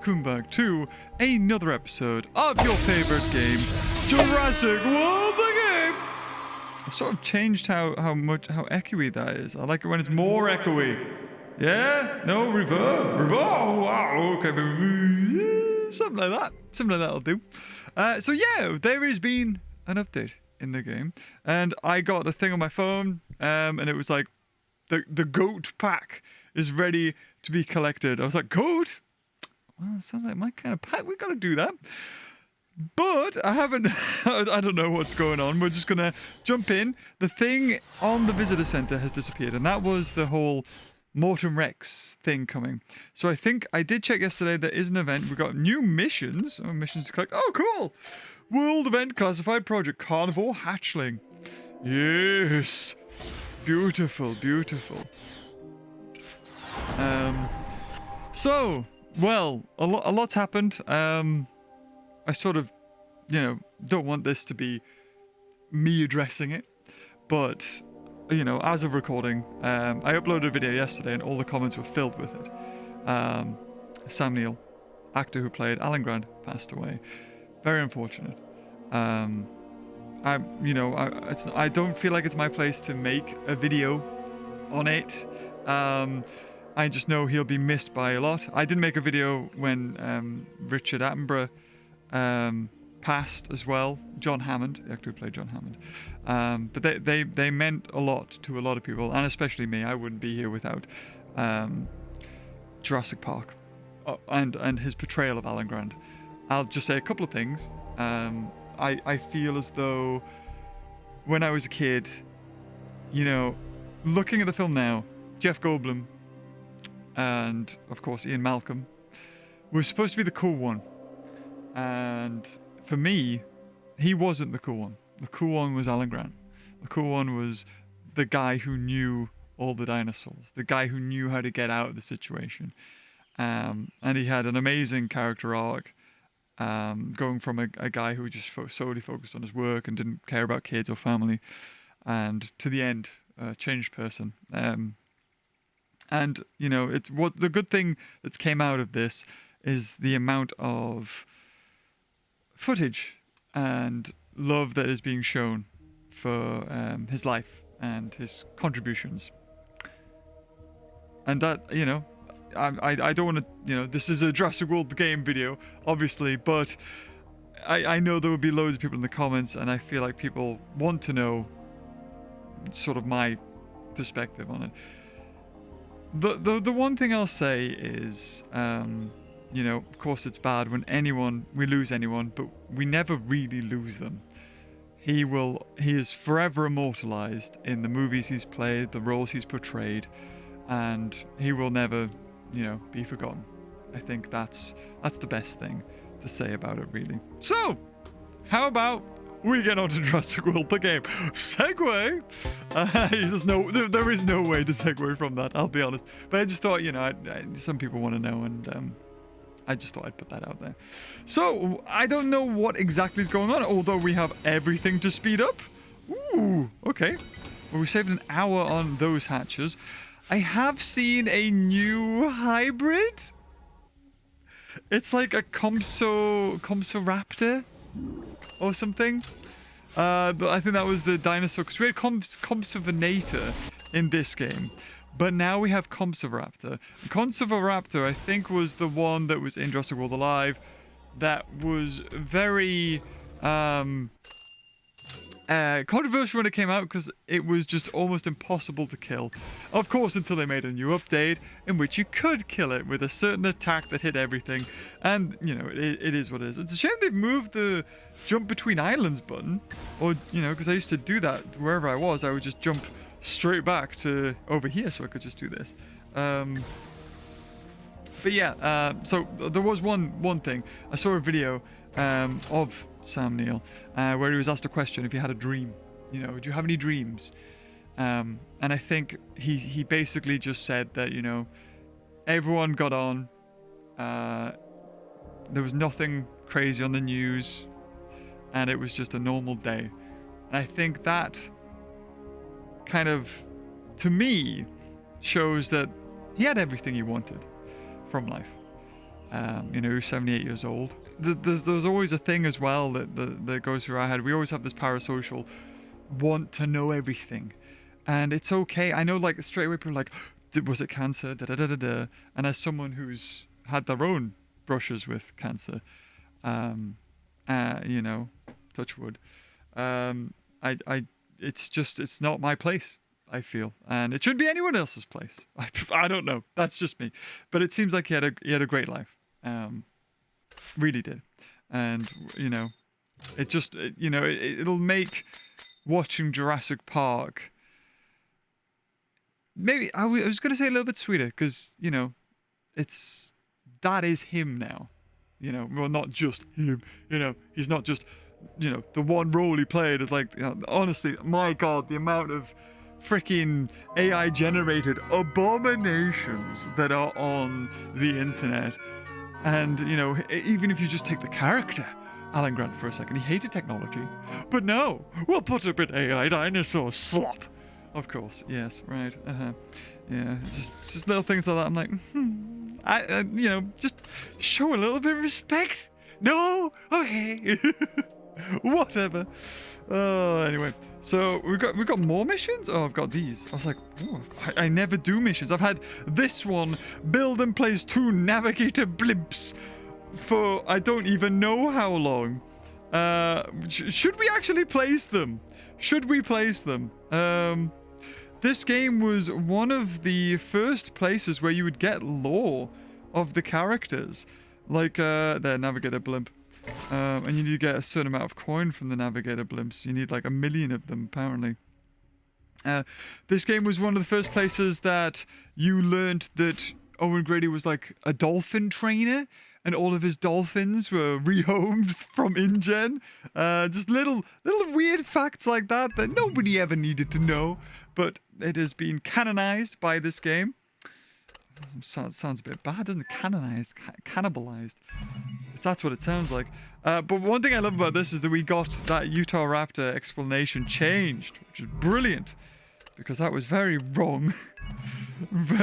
welcome back to another episode of your favorite game, Jurassic World, the game. I've sort of changed how echoey that is. I like it when it's more echoey. Yeah? No, reverb. Oh, wow, okay. Something like that. Something like that'll do. So yeah, there has been an update in the game. And I got a thing on my phone, and it was like, the goat pack is ready to be collected. I was like, goat? Well, it sounds like my kind of pack. We've got to do that. But I haven't, I don't know what's going on. We're just going to jump in. The thing on the visitor center has disappeared, and that was the whole Mortem Rex thing coming. So I think I did check yesterday. There is an event. We've got new missions. Oh, missions to collect. Oh, cool. World event classified project Carnivore Hatchling. Yes. Beautiful, beautiful. So, well, a lot's happened. I sort of, don't want this to be me addressing it, but, as of recording, I uploaded a video yesterday and all the comments were filled with it. Sam Neill, actor who played Alan Grant, passed away. Very unfortunate. I don't feel like it's my place to make a video on it. I just know he'll be missed by a lot. I did make a video when Richard Attenborough passed as well. John Hammond, the actor who played John Hammond. But they meant a lot to a lot of people, and especially me. I wouldn't be here without Jurassic Park and his portrayal of Alan Grant. I'll just say a couple of things. I feel as though when I was a kid, looking at the film now, Jeff Goldblum and, of course, Ian Malcolm was supposed to be the cool one. And for me, he wasn't the cool one. The cool one was Alan Grant. The cool one was the guy who knew all the dinosaurs, the guy who knew how to get out of the situation. And he had an amazing character arc, going from a guy who just solely focused on his work and didn't care about kids or family, and to the end, a changed person. And it's what the good thing that's came out of this is the amount of footage and love that is being shown for his life and his contributions. And that, I don't want to, this is a Jurassic World the game video, obviously, but I know there will be loads of people in the comments, and I feel like people want to know sort of my perspective on it. The one thing I'll say is, of course it's bad when we lose anyone, but we never really lose them. He is forever immortalized in the movies he's played, the roles he's portrayed, and he will never, be forgotten. I think that's the best thing to say about it, really. So, how about we get on to Jurassic World, the game? Segue! There is no way to segue from that, I'll be honest. But I just thought, some people want to know, and I just thought I'd put that out there. So, I don't know what exactly is going on, although we have everything to speed up. Ooh, okay. Well, we saved an hour on those hatches. I have seen a new hybrid. It's like a Compsoraptor or something. But I think that was the dinosaur, because we had Compsognathor in this game. But now we have Compsoraptor. Compsoraptor, I think, was the one that was in Jurassic World Alive that was very controversial when it came out, because it was just almost impossible to kill. Of course, until they made a new update in which you could kill it with a certain attack that hit everything. And, it is what it is. It's a shame they've moved the jump between islands button. Or, because I used to do that wherever I was. I would just jump straight back to over here so I could just do this. But yeah, so there was one thing. I saw a video of Sam Neill, where he was asked a question if he had a dream. Do you have any dreams? And I think he basically just said that, everyone got on. There was nothing crazy on the news, and it was just a normal day. And I think that kind of, to me, shows that he had everything he wanted from life. you know, who's 78 years old. There's always a thing as well that goes through our head. We always have this parasocial want to know everything. And it's okay. I know, like, straight away people are like, was it cancer? Da da da da da. And as someone who's had their own brushes with cancer, you know, touch wood, it's not my place, I feel, and it shouldn't be anyone else's place. I don't know. That's just me. But it seems like he had a great life. Really did. And, you know, it'll make watching Jurassic Park, maybe I was going to say a little bit sweeter, because, you know, that is him now. You know, well, not just him. You know, he's not just, you know, the one role he played. Is like, honestly, my God, the amount of freaking AI generated abominations that are on the internet. And, you know, even if you just take the character Alan Grant for a second, he hated technology, but no, we'll put a bit AI dinosaur slop. Of course, yes, right, yeah, it's just little things like that. I'm like, you know, just show a little bit of respect. No, okay, whatever. Anyway, so we've got more missions. Oh, I've got these. I was like, oh, I never do missions. I've had this one: build and place 2 navigator blimps for I don't even know how long. Should we actually place them? Should we place them? This game was one of the first places where you would get lore of the characters, like their navigator blimp. And you need to get a certain amount of coin from the navigator blimps. You need like 1 million of them, apparently. This game was one of the first places that you learned that Owen Grady was like a dolphin trainer, and all of his dolphins were rehomed from InGen. Just little weird facts like that nobody ever needed to know, but it has been canonized by this game. Sounds a bit bad, doesn't it? Canonized, cannibalized. That's what it sounds like. But one thing I love about this is that we got that Utah Raptor explanation changed, which is brilliant, because that was very wrong.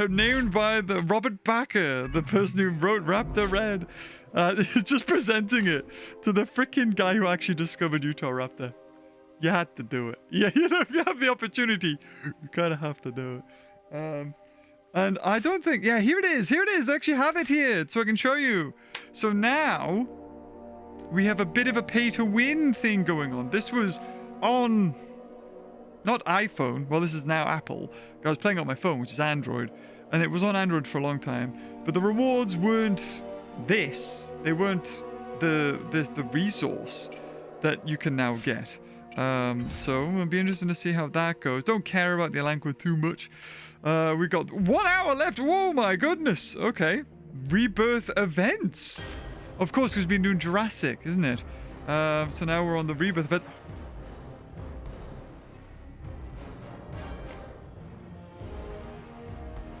Named by the Robert Backer, the person who wrote Raptor Red. Just presenting it to the freaking guy who actually discovered Utah Raptor. You had to do it. Yeah, you know, if you have the opportunity, you kind of have to do it. And I don't think... Yeah, here it is. Here it is. They actually have it here, so I can show you. So now, we have a bit of a pay-to-win thing going on. This was on... Not iPhone. Well, this is now Apple. I was playing on my phone, which is Android. And it was on Android for a long time. But the rewards weren't this. They weren't the resource that you can now get. So it'll be interesting to see how that goes. Don't care about the Alanqua too much. We got 1 hour left. Oh my goodness. Okay. Rebirth events. Of course, because we've been doing Jurassic, isn't it? So now we're on the Rebirth event.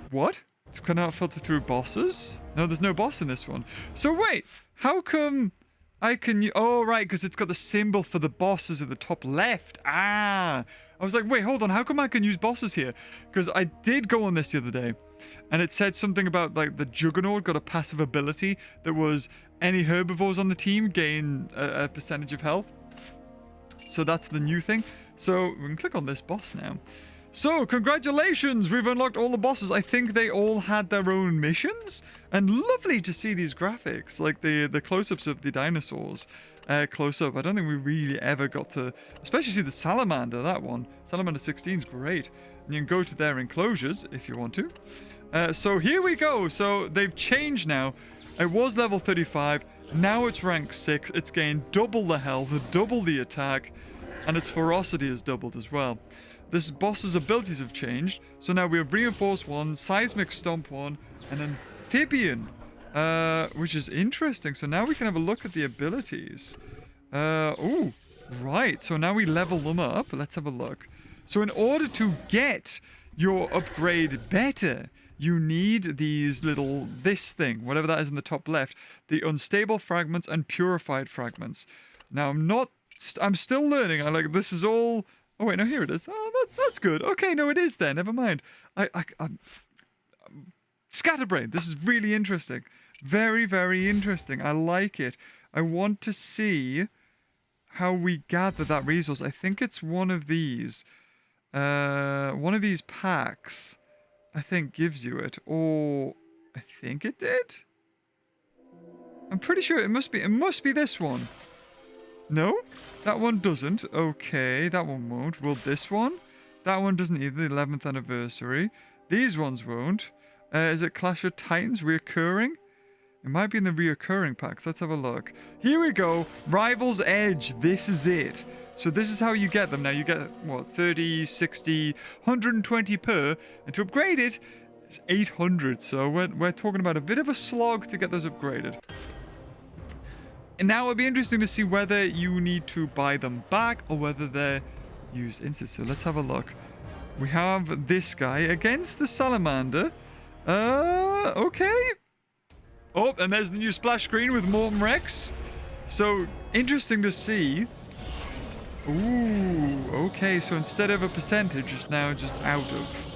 What? Can I not filter through bosses? No, there's no boss in this one. So wait, how come I can... Oh, right, because it's got the symbol for the bosses at the top left. Ah. I was like, wait, hold on. How come I can use bosses here? Because I did go on this the other day, and it said something about, like, the Juggernaut got a passive ability that was any herbivores on the team gain a percentage of health. So that's the new thing. So we can click on this boss now. So, congratulations! We've unlocked all the bosses. I think they all had their own missions. And lovely to see these graphics, like the close-ups of the dinosaurs close-up. I don't think we really ever got to, especially see the salamander, that one. Salamander 16 is great. And you can go to their enclosures if you want to. So here we go. So they've changed now. It was level 35. Now it's rank 6. It's gained double the health, double the attack, and its ferocity has doubled as well. This boss's abilities have changed, so now we have Reinforced 1, Seismic Stomp 1, and Amphibian, which is interesting. So now we can have a look at the abilities. Oh, right, so now we level them up. Let's have a look. So in order to get your upgrade better, you need these this thing, whatever that is in the top left, the Unstable Fragments and Purified Fragments. Now, I'm still learning. This is all... Oh, wait, no, here it is. Oh, that's good. Okay, no, it is there. Never mind. I'm scatterbrained. This is really interesting. Very, very interesting. I like it. I want to see how we gather that resource. I think it's one of these. One of these packs, I think, gives you it. Or I think it did. I'm pretty sure it must be this one. No? That one doesn't. Okay, that one won't. Will this one? That one doesn't either. The 11th anniversary. These ones won't. Is it Clash of Titans reoccurring? It might be in the reoccurring packs. Let's have a look. Here we go. Rival's Edge. This is it. So this is how you get them. Now you get, what, 30, 60, 120 per. And to upgrade it, it's 800. So we're talking about a bit of a slog to get those upgraded. And now it'll be interesting to see whether you need to buy them back or whether they're used instantly. So let's have a look. We have this guy against the salamander. Okay. Oh, and there's the new splash screen with Morton Rex. So interesting to see. Ooh, okay. So instead of a percentage, it's now just out of.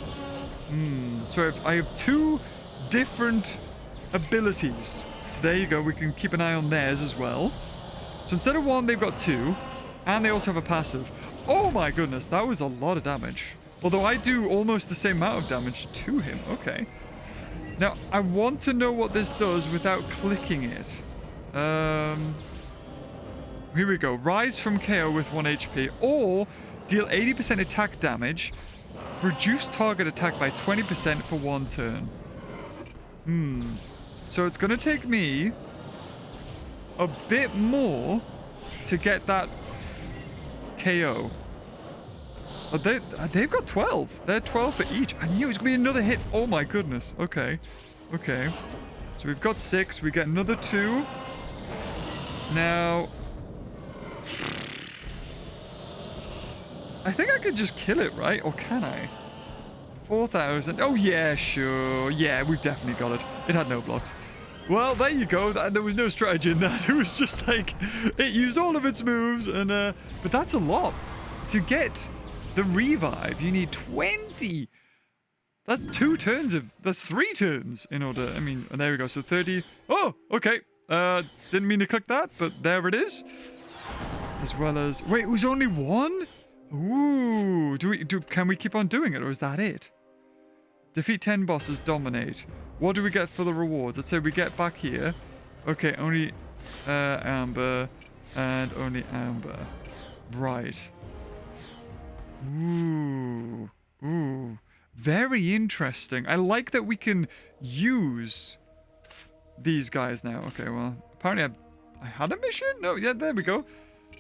So I have two different abilities. So there you go, we can keep an eye on theirs as well. So instead of one, they've got two. And they also have a passive. Oh my goodness, that was a lot of damage. Although I do almost the same amount of damage to him. Okay. Now, I want to know what this does without clicking it. Here we go. Rise from KO with 1 HP. Or deal 80% attack damage. Reduce target attack by 20% for 1 turn. So it's going to take me a bit more to get that KO. Oh, they've got 12. They're 12 for each. I knew it was going to be another hit. Oh my goodness. Okay. Okay. So we've got 6. We get another 2. Now, I think I could just kill it, right? Or can I? 4,000. Oh, yeah, sure. Yeah, we've definitely got it. It had no blocks. Well, there you go. There was no strategy in that. It was just like, it used all of its moves. And but that's a lot. To get the revive, you need 20. That's 2 turns of... That's 3 turns in order... I mean, and there we go. So 30... Oh, okay. Didn't mean to click that, but there it is. As well as... Wait, it was only 1? Ooh. Can we keep on doing it, or is that it? Defeat 10 bosses, dominate. What do we get for the rewards? Let's say we get back here. Okay, only amber and only amber. Right. Ooh. Ooh. Very interesting. I like that we can use these guys now. Okay, well, apparently I had a mission? No, yeah, there we go.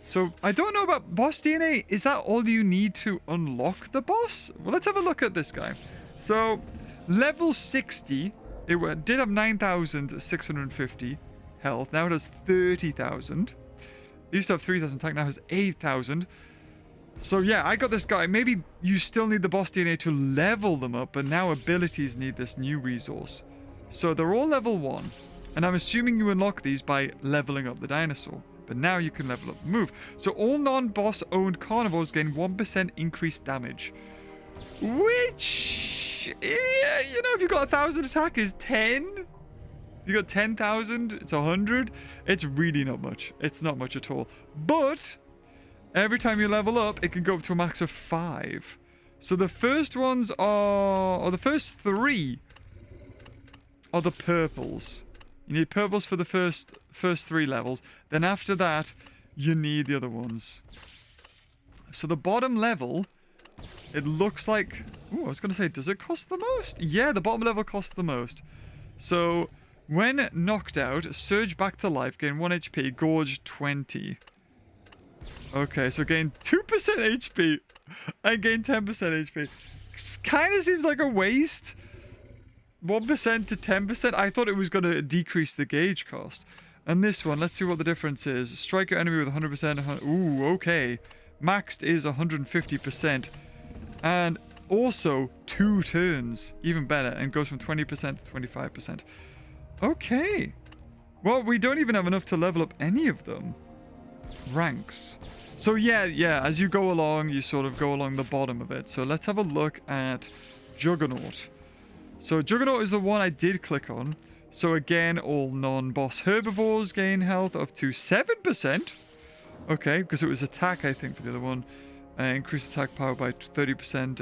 So, I don't know about boss DNA. Is that all you need to unlock the boss? Well, let's have a look at this guy. So, level 60, it did have 9,650 health. Now it has 30,000. It used to have 3,000 attack, now has 8,000. So yeah, I got this guy. Maybe you still need the boss DNA to level them up, but now abilities need this new resource. So they're all level 1. And I'm assuming you unlock these by leveling up the dinosaur. But now you can level up the move. So all non-boss owned carnivores gain 1% increased damage. Which, yeah, you know, if you've got 1,000 attack is 10. You got 10,000, it's 100. It's really not much. It's not much at all. But every time you level up, it can go up to a max of 5. So the first ones are, or the first 3 are the purples. You need purples for the first 3 levels. Then after that, you need the other ones. So the bottom level, it looks like... Ooh, I was going to say, does it cost the most? Yeah, the bottom level costs the most. So when knocked out, surge back to life, gain 1 HP, gorge 20. Okay, so gain 2% HP and gain 10% HP. Kind of seems like a waste. 1% to 10%. I thought it was going to decrease the gauge cost. And this one, let's see what the difference is. Strike your enemy with 100%. Ooh, okay. Maxed is 150%. And also 2 turns. Even better. And goes from 20% to 25%. Okay. Well, we don't even have enough to level up any of them. Ranks. So yeah, as you go along, you sort of go along the bottom of it. So let's have a look at Juggernaut. So Juggernaut is the one I did click on. So again, all non-boss herbivores gain health up to 7%. Okay, because it was attack, I think, for the other one. Increased attack power by 30%.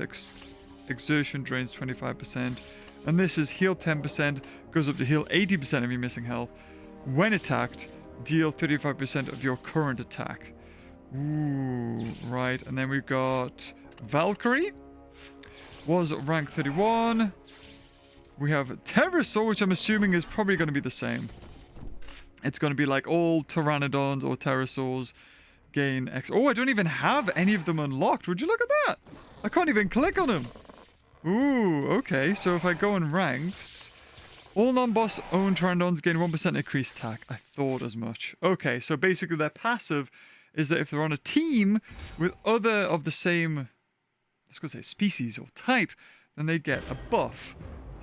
Exertion drains 25%. And this is heal 10%. Goes up to heal 80% of your missing health. When attacked, deal 35% of your current attack. Ooh, right. And then we've got Valkyrie. Was rank 31. We have Pterosaur, which I'm assuming is probably going to be the same. It's going to be like all Pteranodons or Pterosaurs gain X. Oh, I don't even have any of them unlocked. Would you look at that? I can't even click on them. Ooh, okay. So if I go in ranks, all non-boss owned Pteranodons gain 1% increased attack. I thought as much. Okay, so basically their passive is that if they're on a team with other of the same, let's go say species or type, then they get a buff.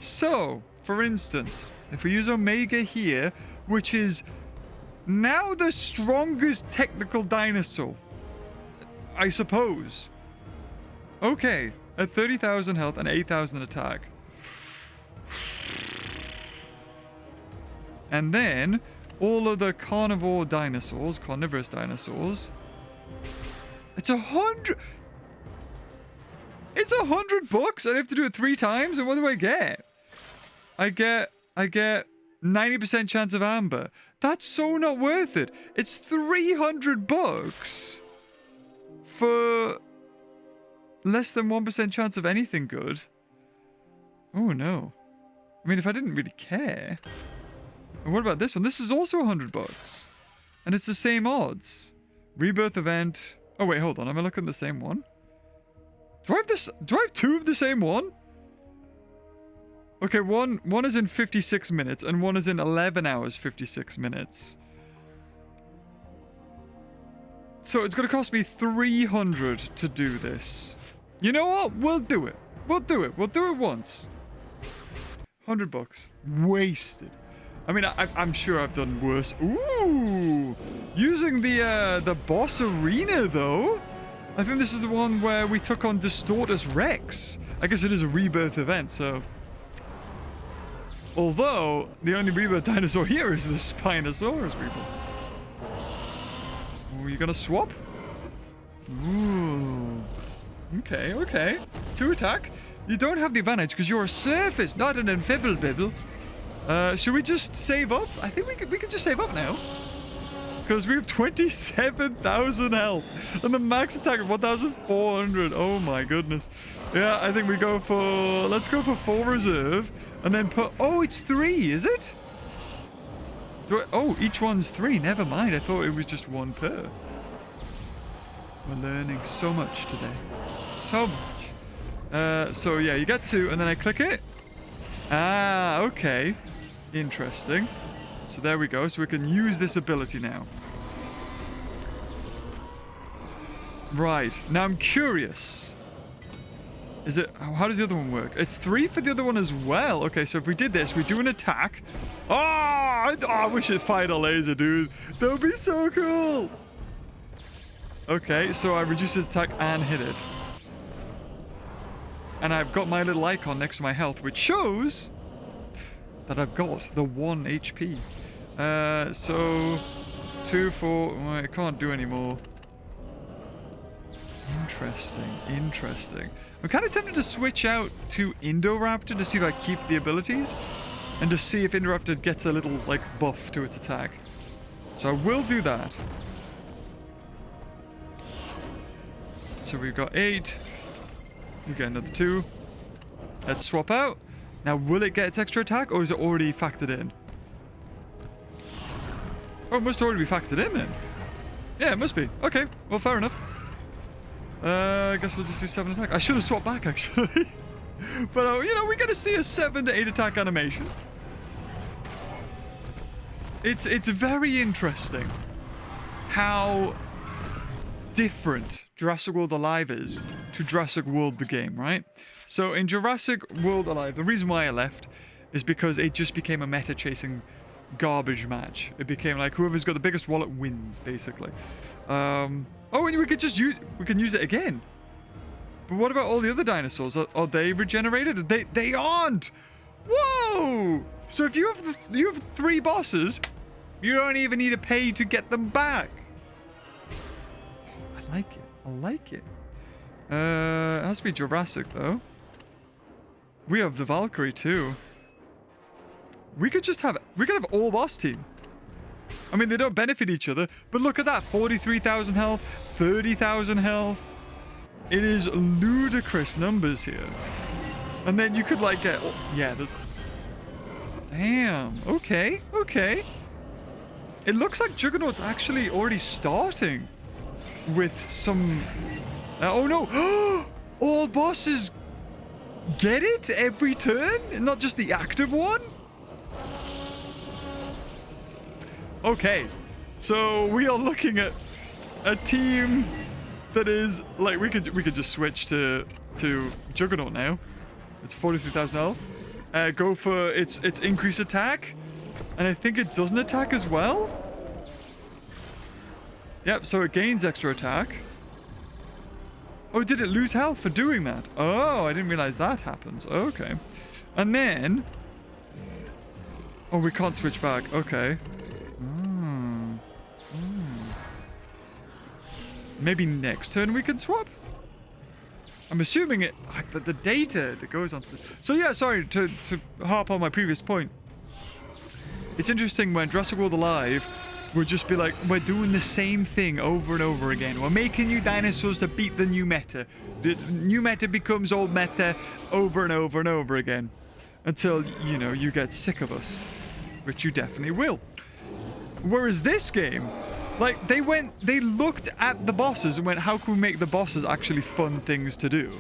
So, for instance, if we use Omega here, which is now the strongest technical dinosaur, I suppose. Okay, at 30,000 health and 8,000 attack. And then, all of the carnivorous dinosaurs, it's 100... It's $100 and I have to do it 3 times? And what do I get? I get 90% chance of amber. That's so not worth it. It's $300 for less than 1% chance of anything good. Oh no. I mean, if I didn't really care. And what about this one? This is also $100. And it's the same odds. Rebirth event. Oh wait, hold on. Am I looking at the same one? Do I have this? Do I have 2 of the same one? Okay, one is in 56 minutes and one is in 11 hours 56 minutes. So it's going to cost me 300 to do this. You know what? We'll do it. We'll do it. We'll do it once. $100. Wasted. I mean, I'm sure I've done worse. Ooh! Using the boss arena, though. I think this is the one where we took on Distortus Rex. I guess it is a rebirth event, so... Although, the only rebirth dinosaur here is the Spinosaurus rebirth. Ooh, you gonna swap? Ooh. Okay, okay. 2 attack. You don't have the advantage because you're a surface, not an amphibibibble. Should we just save up? I think we could just save up now. Because we have 27,000 health. And the max attack of 1,400. Oh my goodness. Yeah, I think we go for... Let's go for full reserve. And then put... Oh, it's 3, is it? Oh, each one's 3. Never mind. I thought it was just 1 per. We're learning so much today. So much. So yeah, you get 2 and then I click it. Ah, okay. Interesting. So there we go. So we can use this ability now. Right. Now I'm curious. Is it... How does the other one work? It's 3 for the other one as well. Okay, so if we did this, we do an attack. Oh, I wish it fired a laser, dude. That would be so cool. Okay, so I reduce his attack and hit it. And I've got my little icon next to my health, which shows that I've got the 1 HP. So 2, 4. Oh, I can't do any more. Interesting, interesting. I'm kind of tempted to switch out to Indoraptor to see if I keep the abilities and to see if Indoraptor gets a little like buff to its attack. So I will do that. So we've got 8. We get another 2. Let's swap out. Now, will it get its extra attack, or is it already factored in? Oh, it must already be factored in, then. Yeah, it must be. Okay, well, fair enough. I guess we'll just do 7 attack. I should have swapped back, actually. But, you know, we get to see a 7 to 8 attack animation. It's very interesting how different Jurassic World Alive is to Jurassic World the game, right? So in Jurassic World Alive, the reason why I left is because it just became a meta-chasing garbage match. It became like whoever's got the biggest wallet wins, basically. Oh, and we can use it again. But what about all the other dinosaurs? Are they regenerated? They aren't! Whoa! So if you have 3 bosses, you don't even need to pay to get them back. I like it. I like it. It has to be Jurassic though. We have the Valkyrie too. We could have all boss team. I mean, they don't benefit each other, but look at that. 43,000 health, 30,000 health. It is ludicrous numbers here. And then you could like get, yeah, damn, okay, okay. It looks like Juggernaut's actually already starting with some, oh no, all bosses get it every turn, not just the active one? Okay, so we are looking at a team that is like we could just switch to Juggernaut now. It's 43,000 health. Go for its increase attack, and I think it doesn't attack as well. Yep, so it gains extra attack. Oh, did it lose health for doing that? Oh, I didn't realize that happens. Okay, and then oh, we can't switch back. Okay. Maybe next turn we can swap? I'm assuming it, but the data that goes onto this. So yeah, sorry to harp on my previous point. It's interesting when Jurassic World Alive would just be like, we're doing the same thing over and over again. We're making new dinosaurs to beat the new meta. The new meta becomes old meta over and over and over again. Until, you know, you get sick of us. Which you definitely will. Whereas this game, like, they looked at the bosses and went, how can we make the bosses actually fun things to do?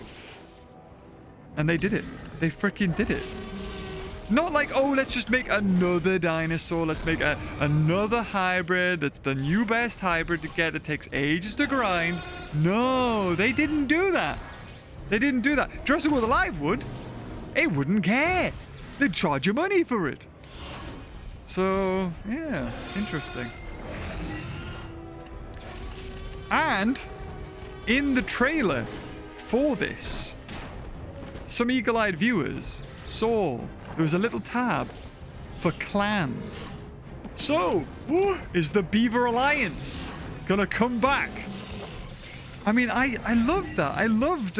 And they did it. They freaking did it. Not like, oh, let's just make another dinosaur. Let's make another hybrid. That's the new best hybrid to get. It takes ages to grind. No, they didn't do that. They didn't do that. Jurassic World Alive would. It wouldn't care. They'd charge you money for it. So, yeah, interesting. And in the trailer for this, some eagle-eyed viewers saw there was a little tab for clans. So, is the Beaver Alliance gonna come back? I mean, I loved that. I loved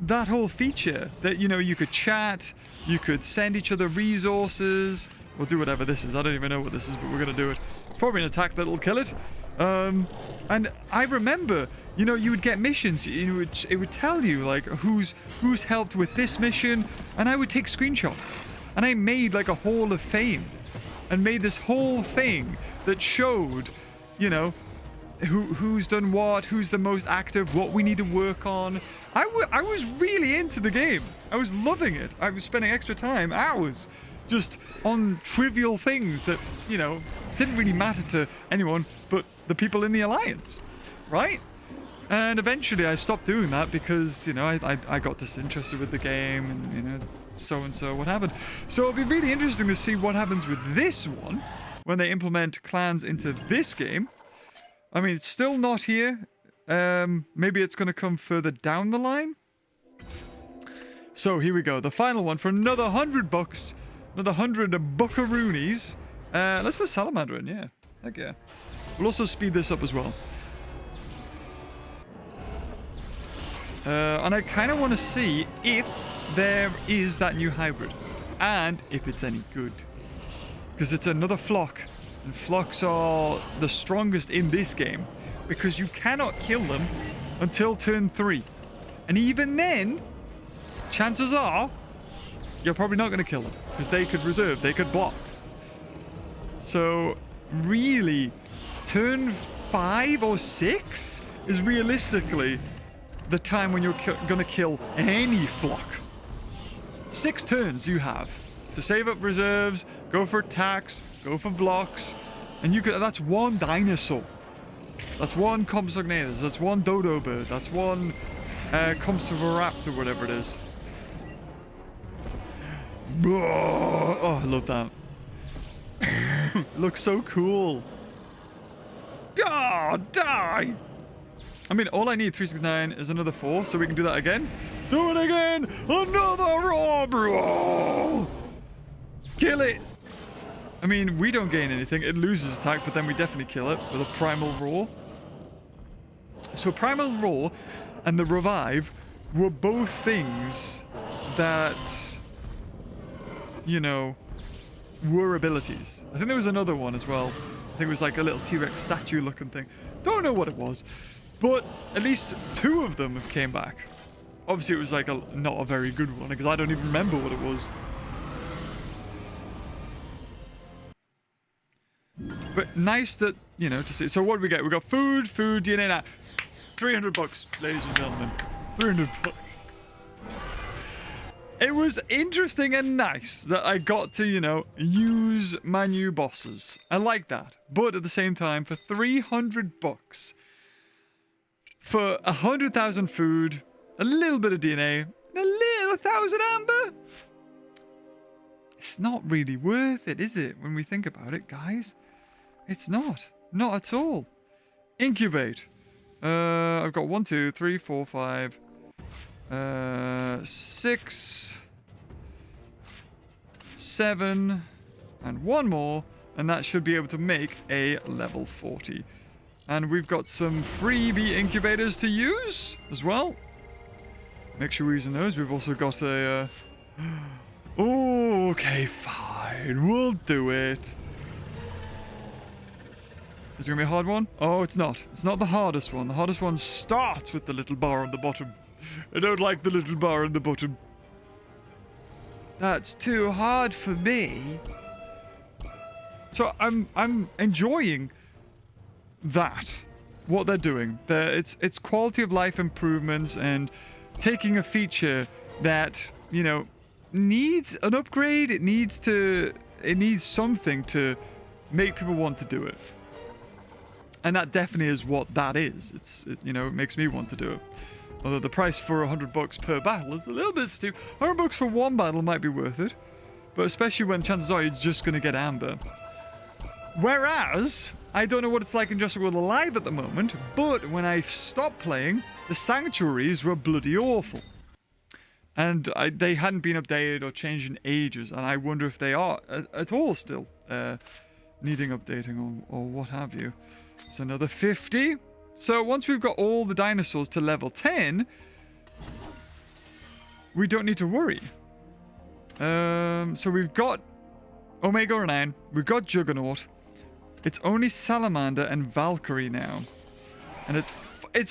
that whole feature that, you know, you could chat, you could send each other resources. We'll do whatever this is. I don't even know what this is, but we're gonna do it. It's probably an attack that'll kill it. And I remember, you know, you would get missions. It would tell you like who's helped with this mission, and I would take screenshots. And I made like a Hall of Fame, and made this whole thing that showed, you know, who's done what, who's the most active, what we need to work on. I was really into the game. I was loving it. I was spending extra time, hours, just on trivial things that, you know, didn't really matter to anyone but the people in the Alliance, right? And eventually I stopped doing that because, you know, I got disinterested with the game and, you know, so what happened. So it'll be really interesting to see what happens with this one when they implement clans into this game. I mean, it's still not here. Maybe it's going to come further down the line. So here we go. The final one for another $100. Another 100 buckaroonies. Let's put Salamander in, yeah. Heck yeah. We'll also speed this up as well. And I kind of want to see if there is that new hybrid. And if it's any good. Because it's another flock. And flocks are the strongest in this game. Because you cannot kill them until turn 3. And even then, chances are, you're probably not going to kill them. Because they could reserve, they could block. So, really, turn 5 or 6 is realistically the time when you're going to kill any flock. 6 turns you have to save up reserves, go for attacks, go for blocks, and you could, that's one dinosaur. That's one Compsognathus, that's one dodo bird, that's one Compsognathus, whatever it is. Oh, I love that. It looks so cool. Oh, die! I mean, all I need, 369, is another 4, so we can do that again. Do it again! Another roar! Kill it! I mean, we don't gain anything. It loses attack, but then we definitely kill it with a primal roar. So primal roar and the revive were both things that, you know, were abilities. I think there was another one as well. I think it was like a little T-Rex statue looking thing. Don't know what it was. But at least 2 of them have came back. Obviously it was like not a very good one because I don't even remember what it was. But nice that, you know, to see. So what do we get? We got food, DNA now. $300, ladies and gentlemen. $300. It was interesting and nice that I got to, you know, use my new bosses. I like that. But at the same time, for $300, for 100,000 food, a little bit of DNA, and a little 1,000 amber, it's not really worth it, is it? When we think about it, guys. It's not. Not at all. Incubate. I've got 1, 2, 3, 4, 5, 6, 7, and 1 more, and that should be able to make a level 40. And we've got some freebie incubators to use as well. Make sure we're using those. We've also got a... Oh, okay, fine. We'll do it. Is it going to be a hard one? Oh, it's not. It's not the hardest one. The hardest one starts with the little bar on the bottom. I don't like the little bar on the bottom. That's too hard for me. So I'm enjoying that. What they're doing. It's quality of life improvements and taking a feature that, you know, needs an upgrade. It needs something to make people want to do it. And that definitely is what that is. You know, it makes me want to do it. Although the price for $100 per battle is a little bit steep. $100 for 1 battle might be worth it. But especially when chances are you're just going to get amber. Whereas, I don't know what it's like in Jurassic World Alive at the moment, but when I stopped playing, the sanctuaries were bloody awful. And they hadn't been updated or changed in ages, and I wonder if they are at all still needing updating or what have you. It's another 50. So once we've got all the dinosaurs to level 10, we don't need to worry. So we've got Omega 9, we've got Juggernaut. It's only Salamander and Valkyrie now. And it's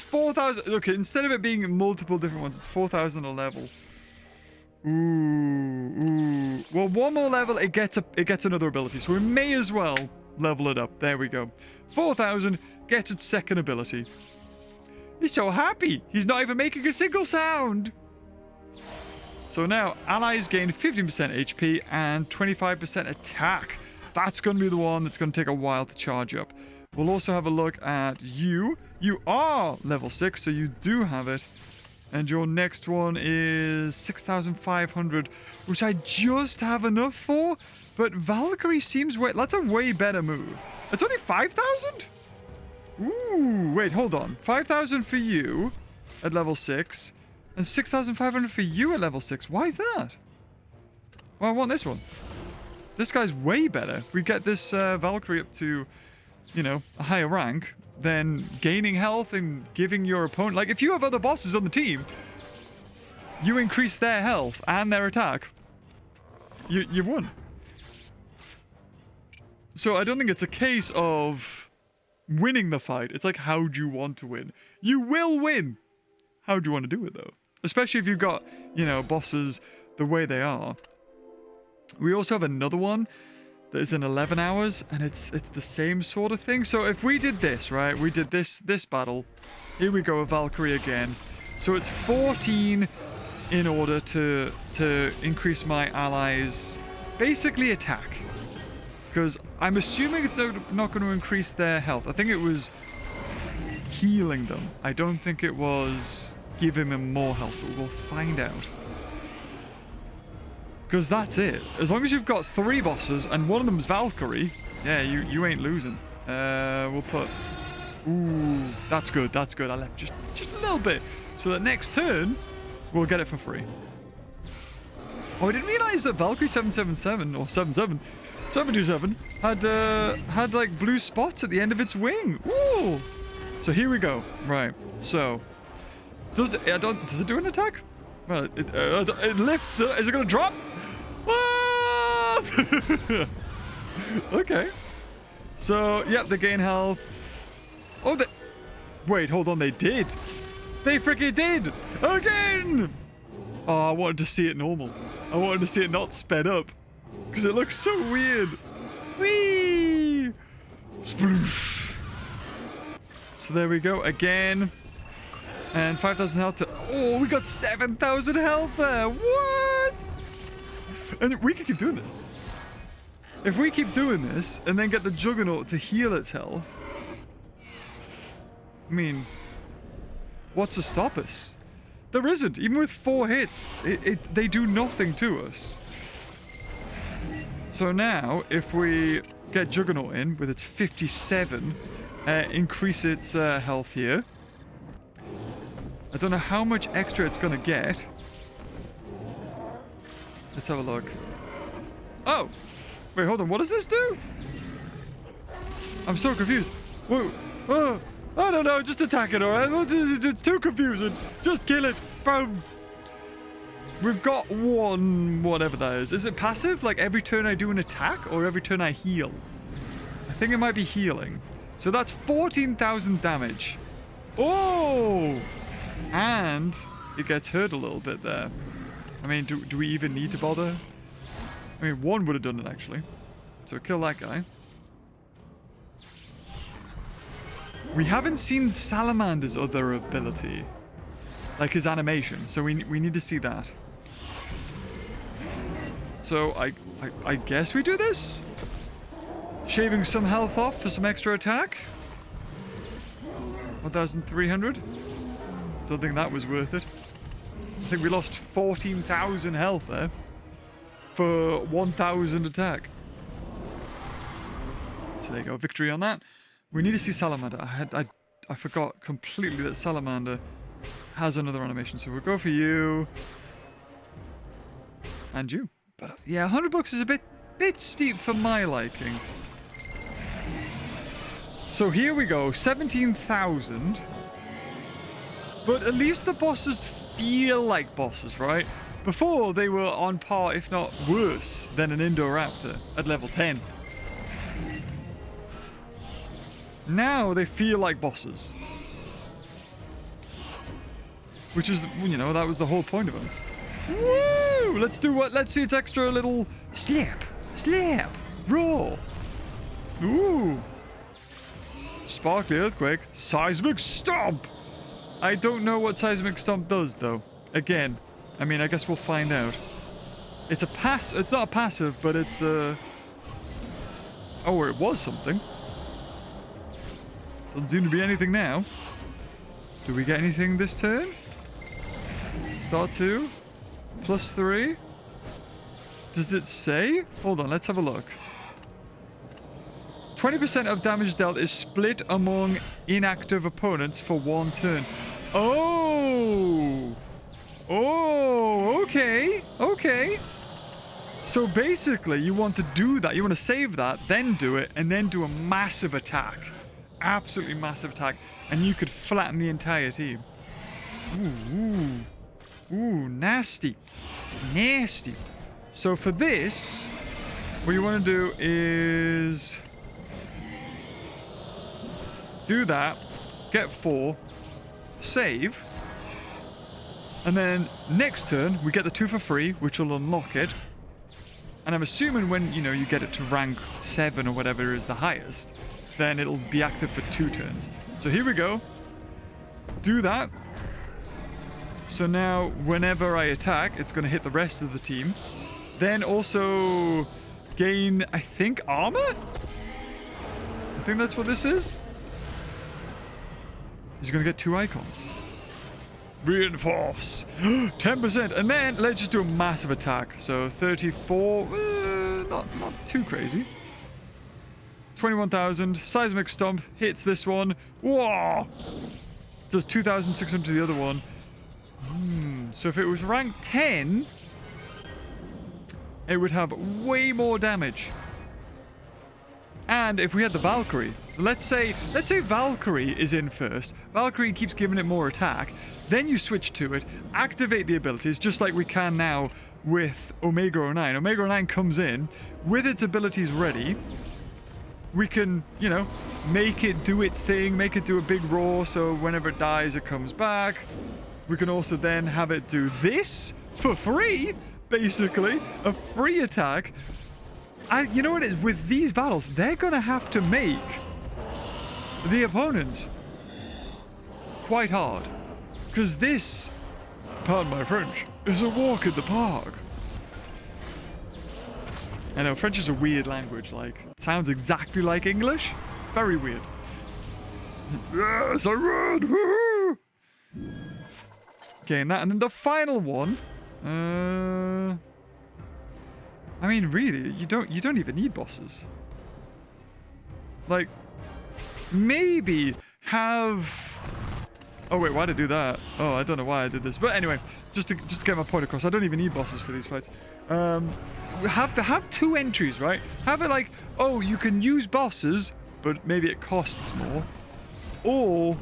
4,000. Look, instead of it being multiple different ones, it's 4,000 a level. Ooh. Well, 1 more level, it gets another ability. So we may as well level it up. There we go. 4,000 gets its second ability. He's so happy. He's not even making a single sound. So now, allies gain 15% HP and 25% attack. That's going to be the one that's going to take a while to charge up. We'll also have a look at you. You are level 6, so you do have it. And your next one is 6,500, which I just have enough for. But Valkyrie seems that's a way better move. It's only 5,000? Ooh, wait, hold on. 5,000 for you at level 6. And 6,500 for you at level 6. Why is that? Well, I want this one. This guy's way better. We get this Valkyrie up to, you know, a higher rank. Then gaining health and giving your opponent... Like, if you have other bosses on the team, you increase their health and their attack. You've won. So I don't think it's a case of winning the fight. It's like, how do you want to win? You will win. How do you want to do it, though? Especially if you've got, you know, bosses the way they are. We also have another one that is in 11 hours, and it's the same sort of thing. So if we did this, right? We did this battle. Here we go with Valkyrie again. So it's 14 in order to increase my allies' basically attack. Because I'm assuming it's not going to increase their health. I think it was healing them. I don't think it was giving them more health, but we'll find out. Because that's it. As long as you've got 3 bosses and one of them's Valkyrie, yeah, you ain't losing. We'll put... Ooh, that's good, that's good. I left just a little bit. So that next turn, we'll get it for free. Oh, I didn't realize that Valkyrie 777 or 727 had like blue spots at the end of its wing. Ooh. So here we go. Right. So does it do an attack? Well, it lifts. Is it gonna drop? Ah! Okay. So yeah, they gain health. Oh, wait, hold on. They did. They freaking did again. Oh, I wanted to see it normal. I wanted to see it not sped up because it looks so weird. Whee! Sploosh. So there we go again. And 5,000 health to... Oh, we got 7,000 health there. What? And we can keep doing this. If we keep doing this and then get the Juggernaut to heal its health... I mean... What's to stop us? There isn't. Even with 4 hits, they do nothing to us. So now, if we get Juggernaut in with its 57, increase its health here. I don't know how much extra it's gonna get. Let's have a look. Oh! Wait, hold on. What does this do? I'm so confused. Whoa! Oh! I don't know. Just attack it, alright? It's too confusing. Just kill it. Boom! We've got one... whatever that is. Is it passive? Like every turn I do an attack? Or every turn I heal? I think it might be healing. So that's 14,000 damage. Oh! And it gets hurt a little bit there. I mean, do we even need to bother? I mean, one would have done it, actually. So kill that guy. We haven't seen Salamander's other ability. Like his animation. So we need to see that. So I guess we do this? Shaving some health off for some extra attack? 1,300? Don't think that was worth it. I think we lost 14,000 health there for 1,000 attack. So there you go, victory on that. We need to see Salamander. I forgot completely that Salamander has another animation. So we'll go for you and you. But yeah, $100 is a bit steep for my liking. So here we go, 17,000. But at least the bosses feel like bosses, right? Before, they were on par, if not worse, than an Indoraptor at level 10. Now they feel like bosses. Which is, you know, that was the whole point of them. Woo! Let's do what? Let's see its extra little slap, roll. Ooh. Sparkly Earthquake, Seismic Stomp. I don't know what Seismic Stomp does, though. Again, I mean, I guess we'll find out. It's a it's not a passive, but it's a... Oh, or it was something. Doesn't seem to be anything now. Do we get anything this turn? Start 2. +3. Does it say? Hold on, let's have a look. 20% of damage dealt is split among inactive opponents for 1 turn. Oh! Oh, okay. Okay. So basically, you want to do that. You want to save that, then do it, and then do a massive attack. Absolutely massive attack. And you could flatten the entire team. Ooh, nasty. Nasty. So for this, what you want to do is... do that, get 4, save, and then next turn we get the 2 for free, which will unlock it. And I'm assuming when, you know, you get it to rank 7 or whatever is the highest, then it'll be active for 2 turns. So here we go. Do that. So now whenever I attack, it's going to hit the rest of the team. Then also gain, I think, armor? I think that's what this is. He's going to get 2 icons. Reinforce. 10%. And then let's just do a massive attack. So 34. Not too crazy. 21,000. Seismic Stomp hits this one. Whoa! Does 2,600 to the other one. So if it was rank 10, it would have way more damage. And if we had the Valkyrie, let's say Valkyrie is in first. Valkyrie keeps giving it more attack. Then you switch to it, activate the abilities, just like we can now with Omega 09. Omega 09 comes in with its abilities ready. We can, you know, make it do its thing, make it do a big roar, so whenever it dies, it comes back. We can also then have it do this for free, basically, a free attack. You know what it is? With these battles, they're going to have to make the opponents quite hard. Because this, pardon my French, is a walk in the park. I know, French is a weird language, like, it sounds exactly like English. Very weird. Yes, I read! Woohoo! Okay, and then the final one. I mean, really, you don't even need bosses. Like, maybe have... Oh wait, why did I do that? Oh, I don't know why I did this. But anyway, just to get my point across, I don't even need bosses for these fights. Have two entries, right? Have it like, oh, you can use bosses, but maybe it costs more. Or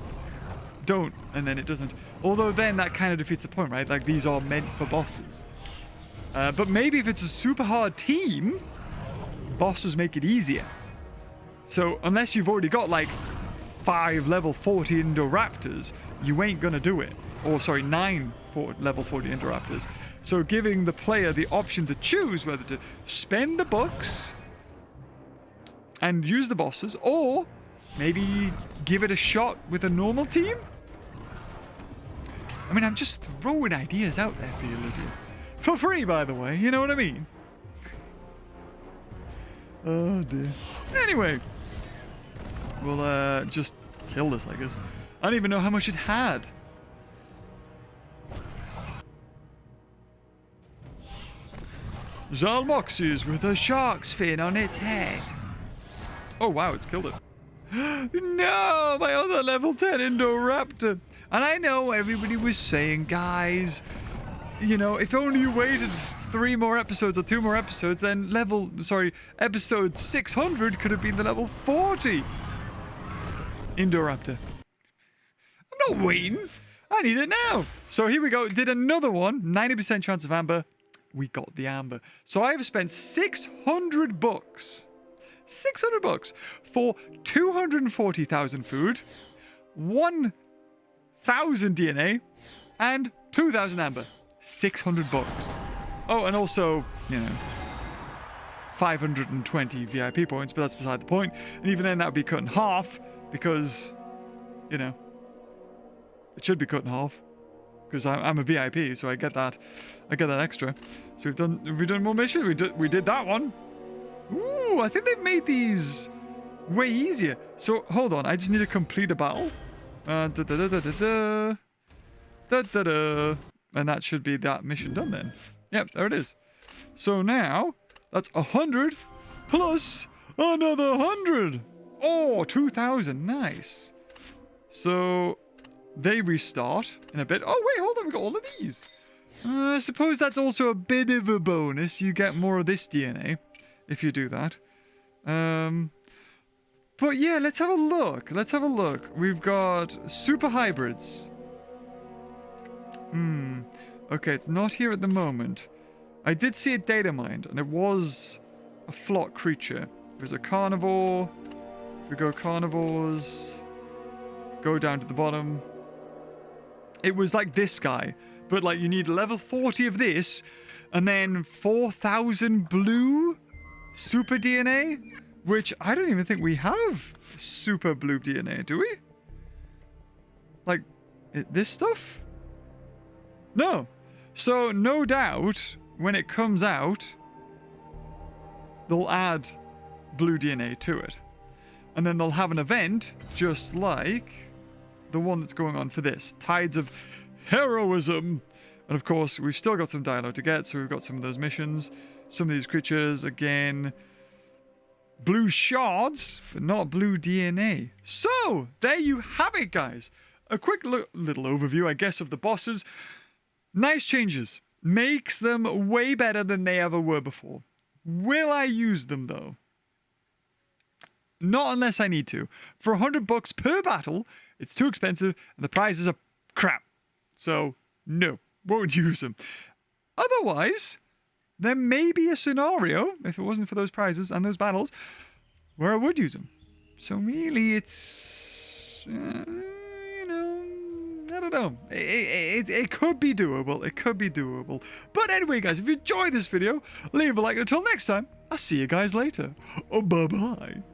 don't, and then it doesn't. Although then that kind of defeats the point, right? Like, these are meant for bosses. But maybe if it's a super hard team, bosses make it easier. So unless you've already got like 5 level 40 Indoraptors, you ain't gonna do it. Or sorry, 9 level 40 Indoraptors. So giving the player the option to choose whether to spend the bucks and use the bosses, or maybe give it a shot with a normal team. I mean, I'm just throwing ideas out there for you, Lydia. For free, by the way, you know what I mean? Oh dear. Anyway, we'll just kill this, I guess. I don't even know how much it had. Zalmoxes with a shark's fin on its head. Oh wow, it's killed it. No, my other level 10 Indoraptor. And I know everybody was saying, guys, you know, if only you waited 3 more episodes or 2 more episodes, then episode 600 could have been the level 40 Indoraptor. I'm not waiting. I need it now. So here we go. Did another one. 90% chance of amber. We got the amber. So I have spent 600 bucks. 600 bucks for 240,000 food, 1,000 DNA, and 2,000 amber. 600 bucks. Oh, and also, you know, 520 VIP points, but that's beside the point. And even then, that would be cut in half because, you know, it should be cut in half because I'm a VIP, so I get that extra. So we've done more missions. We did that one. Ooh, I think they've made these way easier. So hold on, I just need to complete a battle. And that should be that mission done then. Yep, there it is. So now, that's 100 plus another 100. Oh, 2,000. Nice. So they restart in a bit. Oh, wait, hold on. We got all of these. I suppose that's also a bit of a bonus. You get more of this DNA if you do that. But yeah, let's have a look. Let's have a look. We've got super hybrids. Okay, it's not here at the moment. I did see a data mined, and it was a flock creature. It was a carnivore. If we go carnivores, go down to the bottom. It was like this guy, but like you need level 40 of this, and then 4,000 blue super DNA, which I don't even think we have super blue DNA, do we? Like, this stuff? No. So, no doubt, when it comes out, they'll add blue DNA to it. And then they'll have an event, just like the one that's going on for this. Tides of Heroism. And of course, we've still got some dialogue to get, so we've got some of those missions. Some of these creatures, again, blue shards, but not blue DNA. So, there you have it, guys. A quick little overview, I guess, of the bosses. Nice changes. Makes them way better than they ever were before. Will I use them though? Not unless I need to. For $100 per battle, it's too expensive and the prizes are crap. So, no, won't use them. Otherwise, there may be a scenario, if it wasn't for those prizes and those battles, where I would use them. So really, it's, you know, I don't know. It could be doable. It could be doable. But anyway, guys, if you enjoyed this video, leave a like. Until next time, I'll see you guys later. Bye-bye.